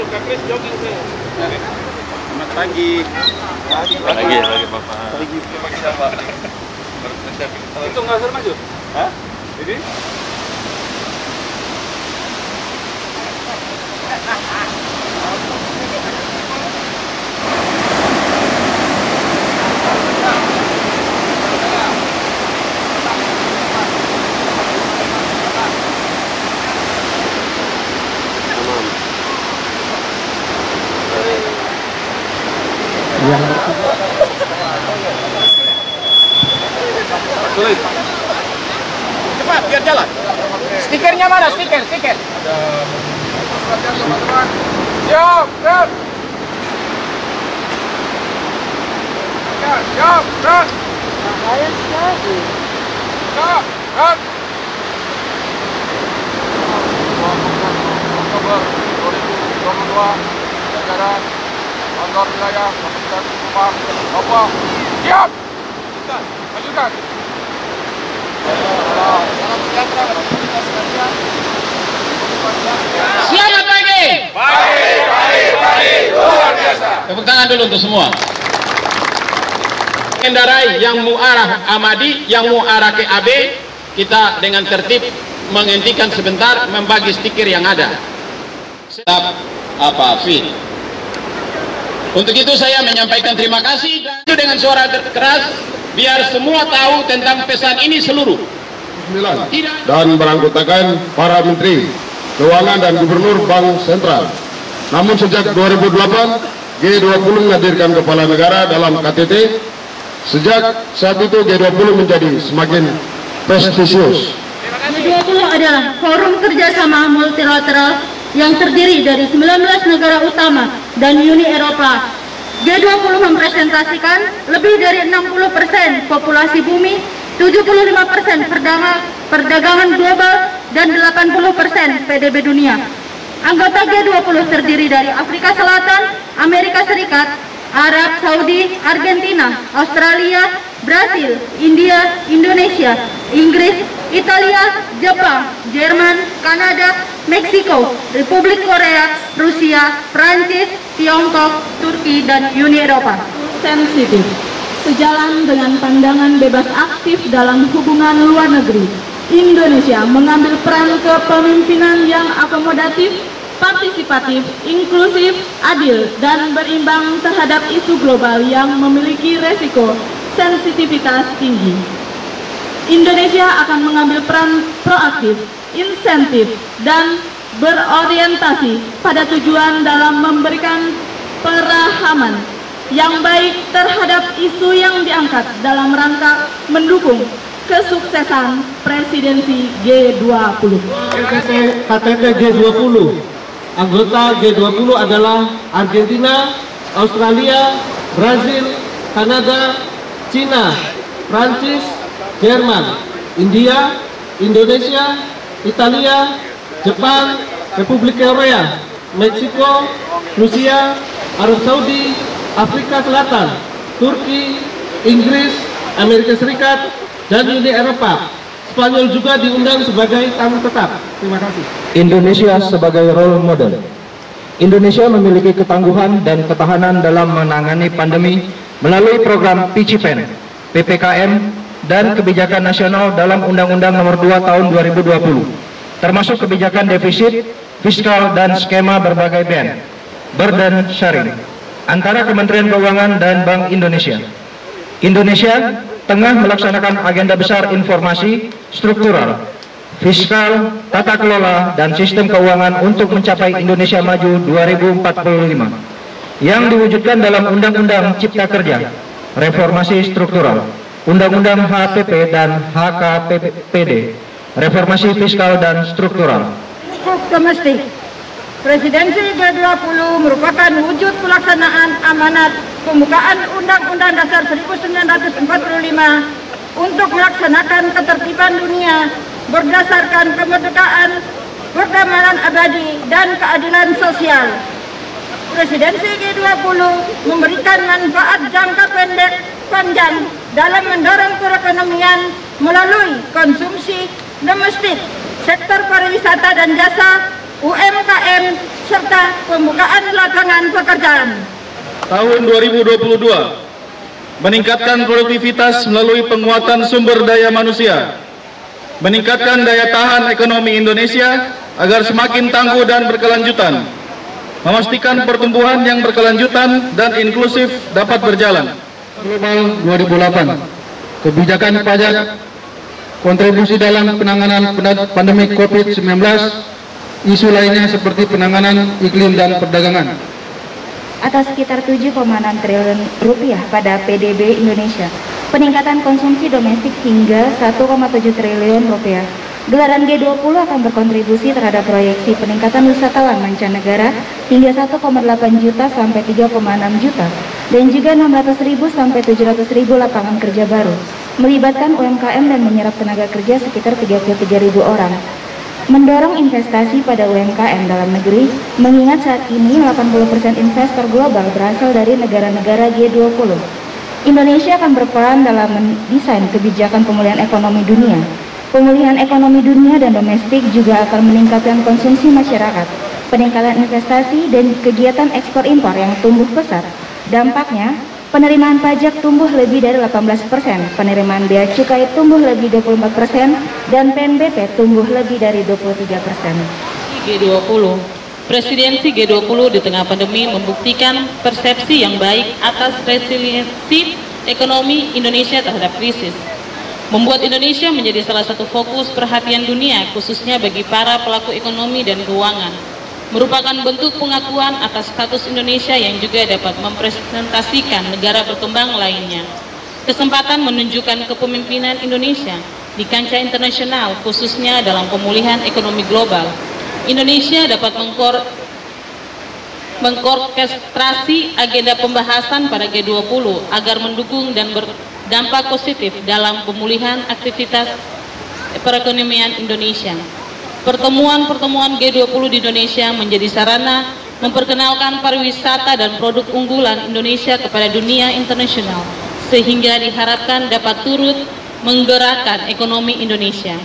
Selamat pagi. Pagi Bapak. Pagi siapa? Itu nggak usah maju? Hah? Ini? Cepat, biar jalan. Stikernya mana? Stiker. Siap. Oktober 2022, jajaran kantor wilayah Kabupaten Kupang, Papua. Siap. Lanjutkan. Selamat pagi. Pagi, luar biasa. Tepuk tangan dulu untuk semua. Kendarai yang mau arah Amadi, yang mau arah ke AB, kita dengan tertib menghentikan sebentar, membagi stiker yang ada. Tetap fit. Untuk itu saya menyampaikan terima kasih dan dengan suara keras biar semua tahu tentang pesan ini seluruh. Dan beranggotakan para menteri keuangan dan gubernur Bank Sentral. Namun sejak 2008 G20 menghadirkan kepala negara dalam KTT. Sejak saat itu G20 menjadi semakin prestisius. G20 adalah forum kerjasama multilateral yang terdiri dari 19 negara utama dan Uni Eropa. G20 mempresentasikan lebih dari 60% populasi bumi, 75% perdagangan global, dan 80% PDB dunia. Anggota G20 terdiri dari Afrika Selatan, Amerika Serikat, Arab Saudi, Argentina, Australia, Brasil, India, Indonesia, Inggris, Italia, Jepang, Jerman, Kanada, Meksiko, Republik Korea, Rusia, Prancis, Tiongkok, Turki, dan Uni Eropa. Sensitif, sejalan dengan pandangan bebas aktif dalam hubungan luar negeri, Indonesia mengambil peran kepemimpinan yang akomodatif, partisipatif, inklusif, adil, dan berimbang terhadap isu global yang memiliki resiko sensitivitas tinggi. Indonesia akan mengambil peran proaktif, insentif, dan berorientasi pada tujuan dalam memberikan pemahaman yang baik terhadap isu yang diangkat dalam rangka mendukung kesuksesan presidensi G20. KTT G20. Anggota G20 adalah Argentina, Australia, Brasil, Kanada, Cina, Prancis, Jerman, India, Indonesia, Italia, Jepang, Republik Korea, Meksiko, Rusia, Arab Saudi, Afrika Selatan, Turki, Inggris, Amerika Serikat, dan Uni Eropa. Spanyol juga diundang sebagai tamu tetap. Terima kasih. Indonesia sebagai role model. Indonesia memiliki ketangguhan dan ketahanan dalam menangani pandemi melalui program PCPEN, PPKM, dan kebijakan nasional dalam Undang-Undang Nomor 2 Tahun 2020, termasuk kebijakan defisit, fiskal, dan skema berbagai burden sharing antara Kementerian Keuangan dan Bank Indonesia. Indonesia tengah melaksanakan agenda besar informasi, struktural, fiskal, tata kelola, dan sistem keuangan untuk mencapai Indonesia Maju 2045 yang diwujudkan dalam Undang-Undang Cipta Kerja, reformasi struktural, Undang-Undang HPP dan HKPD, reformasi fiskal dan struktural. Domestik. Presidensi G20 merupakan wujud pelaksanaan amanat pembukaan Undang-Undang Dasar 1945 untuk melaksanakan ketertiban dunia berdasarkan kemerdekaan, perdamaian abadi, dan keadilan sosial. Presidensi G20 memberikan manfaat jangka panjang dalam mendorong perekonomian melalui konsumsi domestik, sektor pariwisata dan jasa, UMKM, serta pembukaan lapangan pekerjaan. Tahun 2022, meningkatkan produktivitas melalui penguatan sumber daya manusia, meningkatkan daya tahan ekonomi Indonesia agar semakin tangguh dan berkelanjutan, memastikan pertumbuhan yang berkelanjutan dan inklusif dapat berjalan. Global 2008, kebijakan pajak, kontribusi dalam penanganan pandemi COVID-19, isu lainnya seperti penanganan iklim dan perdagangan. Atas sekitar 7,6 triliun rupiah pada PDB Indonesia, peningkatan konsumsi domestik hingga 1,7 triliun rupiah. Gelaran G20 akan berkontribusi terhadap proyeksi peningkatan wisatawan mancanegara hingga 1,8 juta sampai 3,6 juta dan juga 600.000 sampai 700.000 lapangan kerja baru, melibatkan UMKM dan menyerap tenaga kerja sekitar 33.000 orang. Mendorong investasi pada UMKM dalam negeri, mengingat saat ini 80% investor global berasal dari negara-negara G20. Indonesia akan berperan dalam mendesain kebijakan pemulihan ekonomi dunia. Pemulihan ekonomi dunia dan domestik juga akan meningkatkan konsumsi masyarakat, peningkatan investasi dan kegiatan ekspor impor yang tumbuh pesat. Dampaknya, penerimaan pajak tumbuh lebih dari 18%, penerimaan bea cukai tumbuh lebih 24%, dan PNBP tumbuh lebih dari 23%. G20, presidensi G20 di tengah pandemi membuktikan persepsi yang baik atas resiliensi ekonomi Indonesia terhadap krisis, membuat Indonesia menjadi salah satu fokus perhatian dunia, khususnya bagi para pelaku ekonomi dan keuangan. Merupakan bentuk pengakuan atas status Indonesia yang juga dapat mempresentasikan negara berkembang lainnya. Kesempatan menunjukkan kepemimpinan Indonesia di kancah internasional, khususnya dalam pemulihan ekonomi global. Indonesia dapat mengorkestrasi agenda pembahasan pada G20 agar mendukung dan berdampak positif dalam pemulihan aktivitas perekonomian Indonesia. Pertemuan-pertemuan G20 di Indonesia menjadi sarana memperkenalkan pariwisata dan produk unggulan Indonesia kepada dunia internasional, sehingga diharapkan dapat turut menggerakkan ekonomi Indonesia.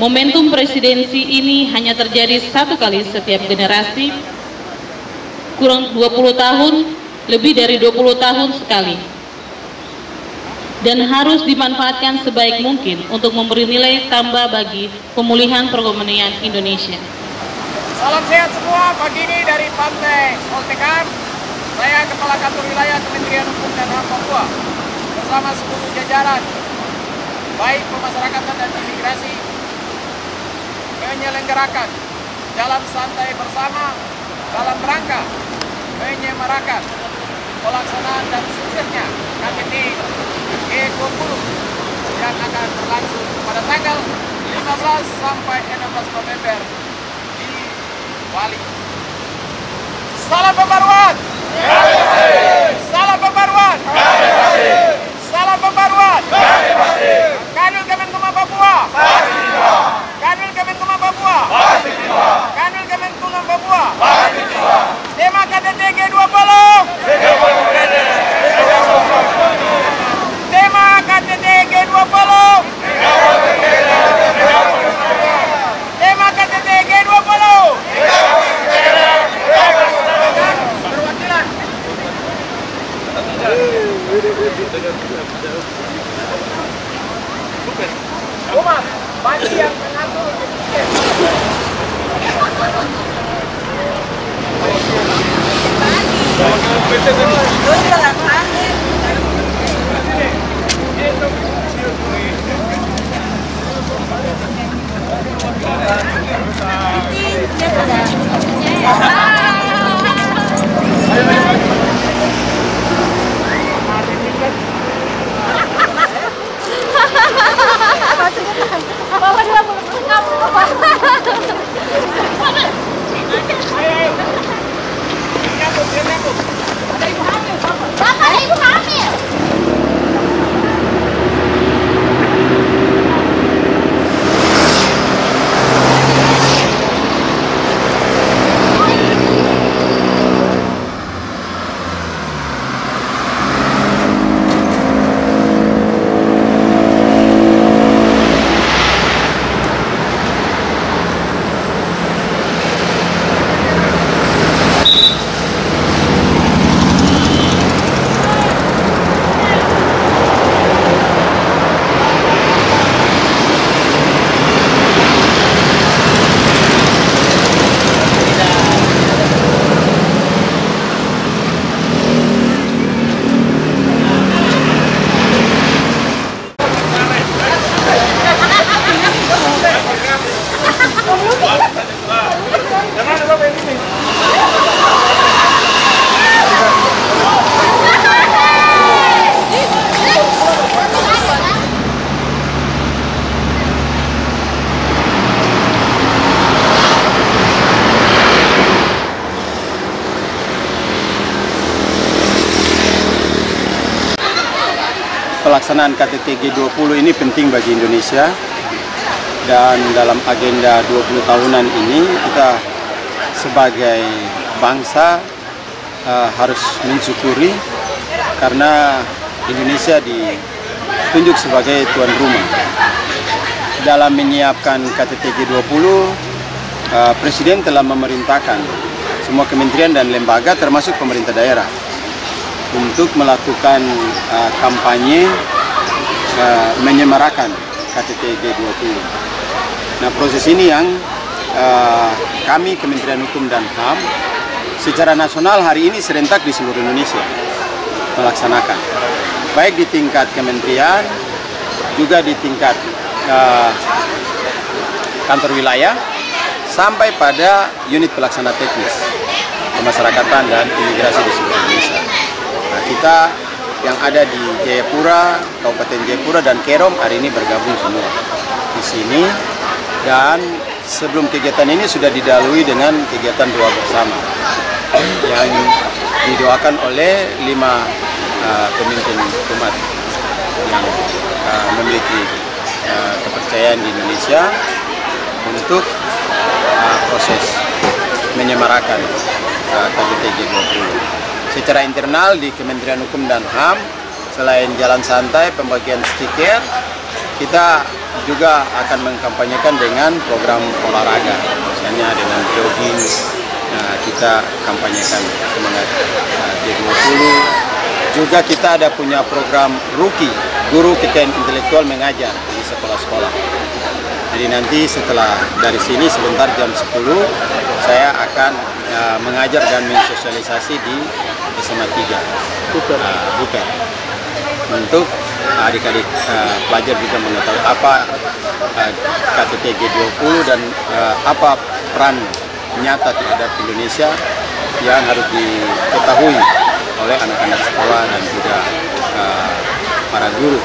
Momentum presidensi ini hanya terjadi satu kali setiap generasi, kurang 20 tahun, lebih dari 20 tahun sekali, dan harus dimanfaatkan sebaik mungkin untuk memberi nilai tambah bagi pemulihan perekonomian Indonesia. Salam sehat semua, pagi ini dari Pantai Oltekan. Saya Kepala Kantor Wilayah Kementerian Hukum dan HAM Papua bersama seluruh jajaran baik pemasyarakatan dan imigrasi menyelenggarakan jalan santai bersama dalam rangka menyemarakan pelaksanaan dan suksesnya KTT G20 yang akan berlangsung pada tanggal 15 sampai 16 November di Bali. Salam pembaruan! Salam pembaruan! Salam pembaruan! Kanwil Kemenkumham Papua! Kanwil Kemenkumham Papua! Kanwil Kemenkumham Papua! Tema KTT G20! Tema KTT G20! Tema KTT G20! Perwakilan. Umar, bagi yang mengatur pelaksanaan KTT G20 ini penting bagi Indonesia, dan dalam agenda 20 tahunan ini kita sebagai bangsa harus mensyukuri karena Indonesia ditunjuk sebagai tuan rumah. Dalam menyiapkan KTT G20, Presiden telah memerintahkan semua kementerian dan lembaga termasuk pemerintah daerah untuk melakukan kampanye menyemarakan KTT G20. Nah, proses ini yang kami Kementerian Hukum dan HAM secara nasional hari ini serentak di seluruh Indonesia melaksanakan, baik di tingkat kementerian, juga di tingkat kantor wilayah, sampai pada unit pelaksana teknis pemasyarakatan dan imigrasi di seluruh Indonesia. Nah, kita yang ada di Jayapura, Kabupaten Jayapura dan Kerom hari ini bergabung semua di sini, dan sebelum kegiatan ini sudah didahului dengan kegiatan doa bersama yang didoakan oleh 5 pemimpin umat yang memiliki kepercayaan di Indonesia untuk proses menyemarakan KTT G20. Secara internal di Kementerian Hukum dan HAM, selain jalan santai, pembagian stiker, kita juga akan mengkampanyekan dengan program olahraga, misalnya dengan jogging. Kita kampanyekan semangat G20. Juga kita ada punya program Rookie, guru kekayaan intelektual mengajar di sekolah-sekolah. Jadi nanti setelah dari sini sebentar jam 10 saya akan mengajar dan mensosialisasi di SMA 3 Buper, untuk adik-adik pelajar juga mengetahui apa KTT G20 dan apa peran nyata terhadap Indonesia yang harus diketahui oleh anak-anak sekolah dan juga para guru.